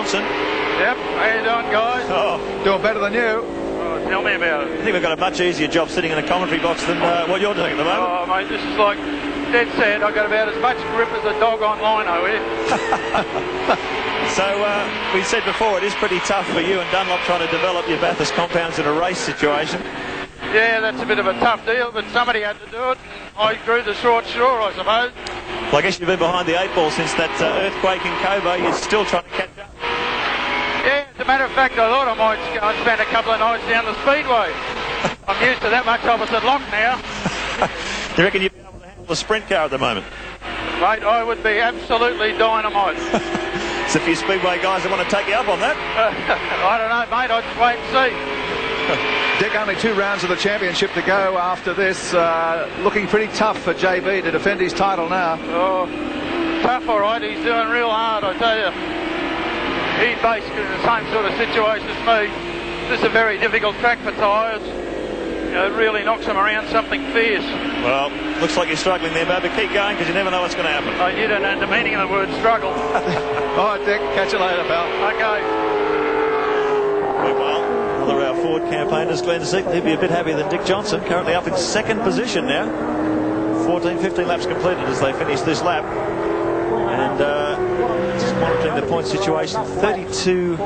Johnson. Yep, how you doing, guys? Oh, doing better than you. Oh, tell me about it. I think we've got a much easier job sitting in a commentary box than what you're doing at the moment. Oh, mate, this is like dead sad. I've got about as much grip as a dog on lino here. So, we said before, it is pretty tough for you and Dunlop trying to develop your Bathurst compounds in a race situation. Yeah, that's a bit of a tough deal, but somebody had to do it, and I drew the short straw, I suppose. Well, I guess you've been behind the 8 ball since that earthquake in Cobo. You're still trying to catch up. Yeah, as a matter of fact, I thought I might go and spend a couple of nights down the speedway. I'm used to that much opposite lock now. Do you reckon you'd be able to handle a sprint car at the moment? Mate, I would be absolutely dynamite. There's a few speedway guys that want to take you up on that. I don't know, mate. I'll just wait and see. Dick, only 2 rounds of the championship to go after this. Looking pretty tough for JB to defend his title now. Oh, tough, all right. He's doing real hard, I tell you. He's basically in the same sort of situation as me. This is a very difficult track for tyres. You know, it really knocks him around something fierce. Well, looks like you're struggling there, Bob, but keep going because you never know what's going to happen. Oh, you don't know the meaning of the word struggle. All right, Dick. Catch you later, pal. Okay. Well, another our Ford campaigners, Glenn Zick. He'd be a bit happier than Dick Johnson, currently up in 2nd position now. 15 laps completed as they finish this lap. And just monitoring the point situation, 32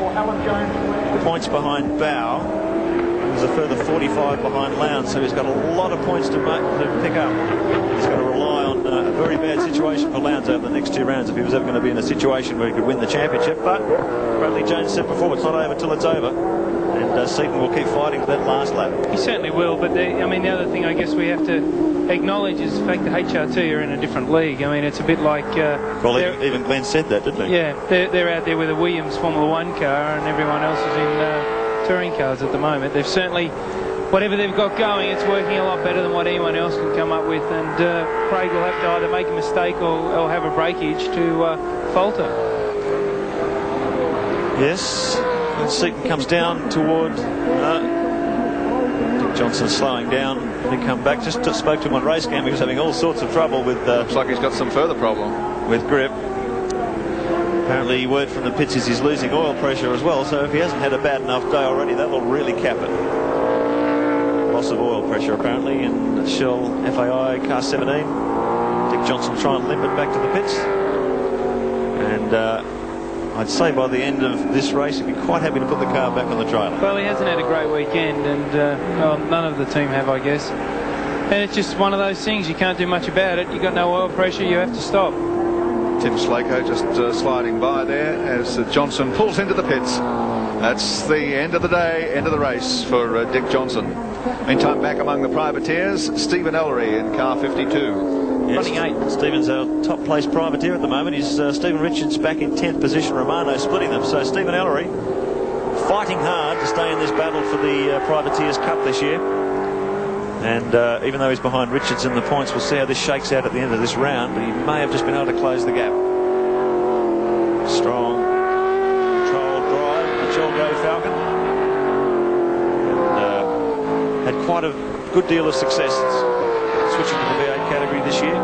points behind Bow. There's a further 45 behind Lowndes, so he's got a lot of points to pick up. He's going to rely on a very bad situation for Lowndes over the next 2 rounds if he was ever going to be in a situation where he could win the championship. But Bradley Jones said before, it's not over till it's over. And Seaton will keep fighting for that last lap. He certainly will, but the other thing I guess we have to acknowledge is the fact that HRT are in a different league. I mean, it's a bit like... well, even Glenn said that, didn't he? Yeah, they're out there with a Williams Formula 1 car and everyone else is in touring cars at the moment. They've certainly, whatever they've got going, it's working a lot better than what anyone else can come up with, and Craig will have to either make a mistake or have a breakage to falter. Yes, and Seaton comes down toward Dick Johnson slowing down. He come back, just spoke to him on race cam. He was having all sorts of trouble with looks like he's got some further problem with grip. Apparently word from the pits is he's losing oil pressure as well, so if he hasn't had a bad enough day already, that will really cap it. Loss of oil pressure apparently in Shell FAI car 17. Dick Johnson trying to limp it back to the pits, and I'd say by the end of this race he'd be quite happy to put the car back on the trailer. Well, he hasn't had a great weekend, and well, none of the team have, I guess, and it's just one of those things. You can't do much about it. You've got no oil pressure, you have to stop. Tim Slako just sliding by there as Johnson pulls into the pits. That's the end of the day, end of the race for Dick Johnson. Meantime, back among the privateers, Stephen Ellery in car 52. Yes, running 8. Stephen's our top place privateer at the moment. He's Stephen Richards back in 10th position, Romano splitting them. So Stephen Ellery fighting hard to stay in this battle for the Privateers Cup this year. And even though he's behind Richards in the points, we'll see how this shakes out at the end of this round, but he may have just been able to close the gap. Strong controlled drive, the Chalgo Falcon. And had quite a good deal of success switching to the V8 category this year.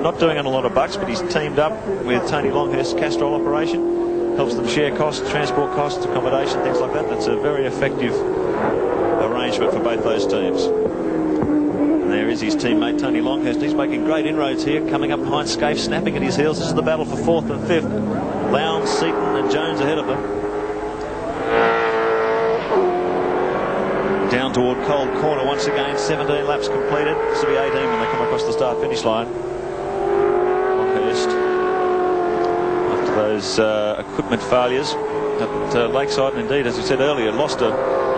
Not doing on a lot of bucks, but he's teamed up with Tony Longhurst's Castrol operation. Helps them share costs, transport costs, accommodation, things like that. That's a very effective arrangement for both those teams. And there is his teammate Tony Longhurst. He's making great inroads here, coming up behind Scaife, snapping at his heels. This is the battle for 4th and 5th. Lowndes, Seaton and Jones ahead of them. Down toward Cold Corner once again. 17 laps completed. This will be 18 when they come across the start-finish line. Longhurst, after those equipment failures at Lakeside, and indeed, as we said earlier, lost a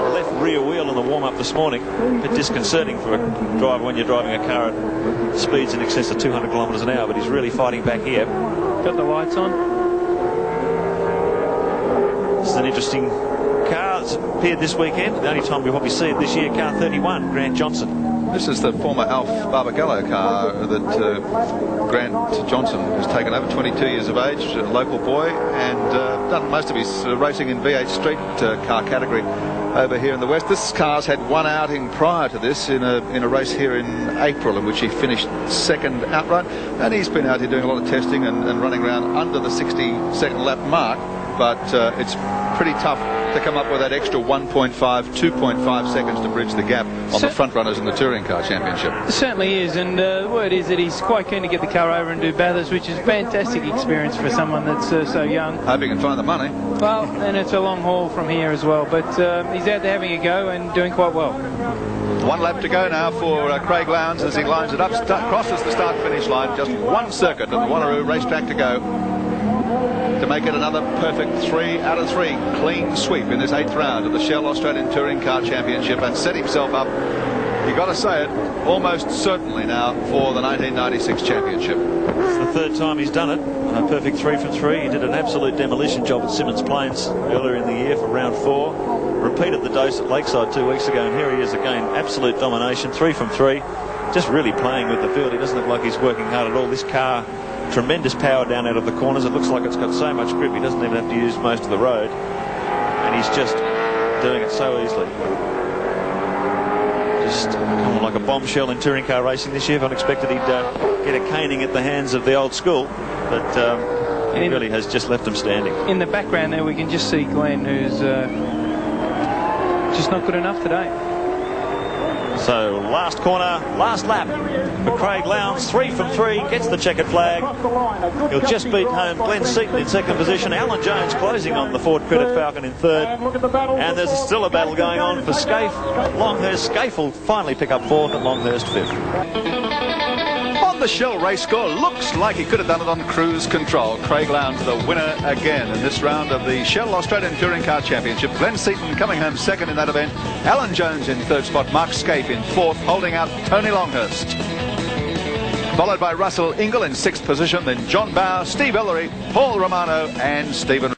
left rear wheel in the warm-up this morning. A bit disconcerting for a driver when you're driving a car at speeds in excess of 200 kilometres an hour, but he's really fighting back here. Got the lights on. This is an interesting car that's appeared this weekend. The only time we probably see it this year, car 31, Grant Johnson. This is the former Alf Barbagello car that Grant Johnson has taken over, 22 years of age, a local boy, and done most of his racing in V8 street car category over here in the West. This car's had one outing prior to this in a race here in April, in which he finished 2nd outright, and he's been out here doing a lot of testing and running around under the 62nd lap mark but it's pretty tough to come up with that extra 1.5, 2.5 seconds to bridge the gap on the front runners in the Touring Car Championship. It certainly is, and the word is that he's quite keen to get the car over and do Bathurst, which is a fantastic experience for someone that's so young. Hope he can find the money. Well, and it's a long haul from here as well, but he's out there having a go and doing quite well. 1 lap to go now for Craig Lowndes as he lines it up, crosses the start-finish line. Just 1 circuit at the Wanneroo racetrack to go to make it another perfect 3 out of 3 clean sweep in this 8th round of the Shell Australian Touring Car Championship, and set himself up, you got to say it, almost certainly now for the 1996 championship. It's the 3rd time he's done it. A perfect 3 from 3. He did an absolute demolition job at Symmons Plains earlier in the year for round 4. Repeated the dose at Lakeside 2 weeks ago, and here he is again. Absolute domination, 3 from 3. Just really playing with the field. He doesn't look like he's working hard at all. This car, tremendous power down out of the corners. It looks like it's got so much grip he doesn't even have to use most of the road, and he's just doing it so easily. Just kind of like a bombshell in touring car racing this year. If unexpected he'd get a caning at the hands of the old school, but he really has just left them standing. In the background there we can just see Glenn, who's just not good enough today. So last corner, last lap for Craig Lowndes, 3 from 3, gets the checkered flag. He'll just beat home Glenn Seaton in 2nd position. Alan Jones closing on the Ford Credit Falcon in 3rd. And there's still a battle going on for Scaife. Longhurst. Scaife will finally pick up 4th and Longhurst 5th. The Shell race score looks like he could have done it on cruise control. Craig Lowndes the winner again in this round of the Shell Australian Touring Car Championship. Glenn Seaton coming home 2nd in that event. Alan Jones in 3rd spot. Mark Scaife in 4th, holding out Tony Longhurst. Followed by Russell Ingle in 6th position, then John Bowe, Steve Ellery, Paul Romano and Stephen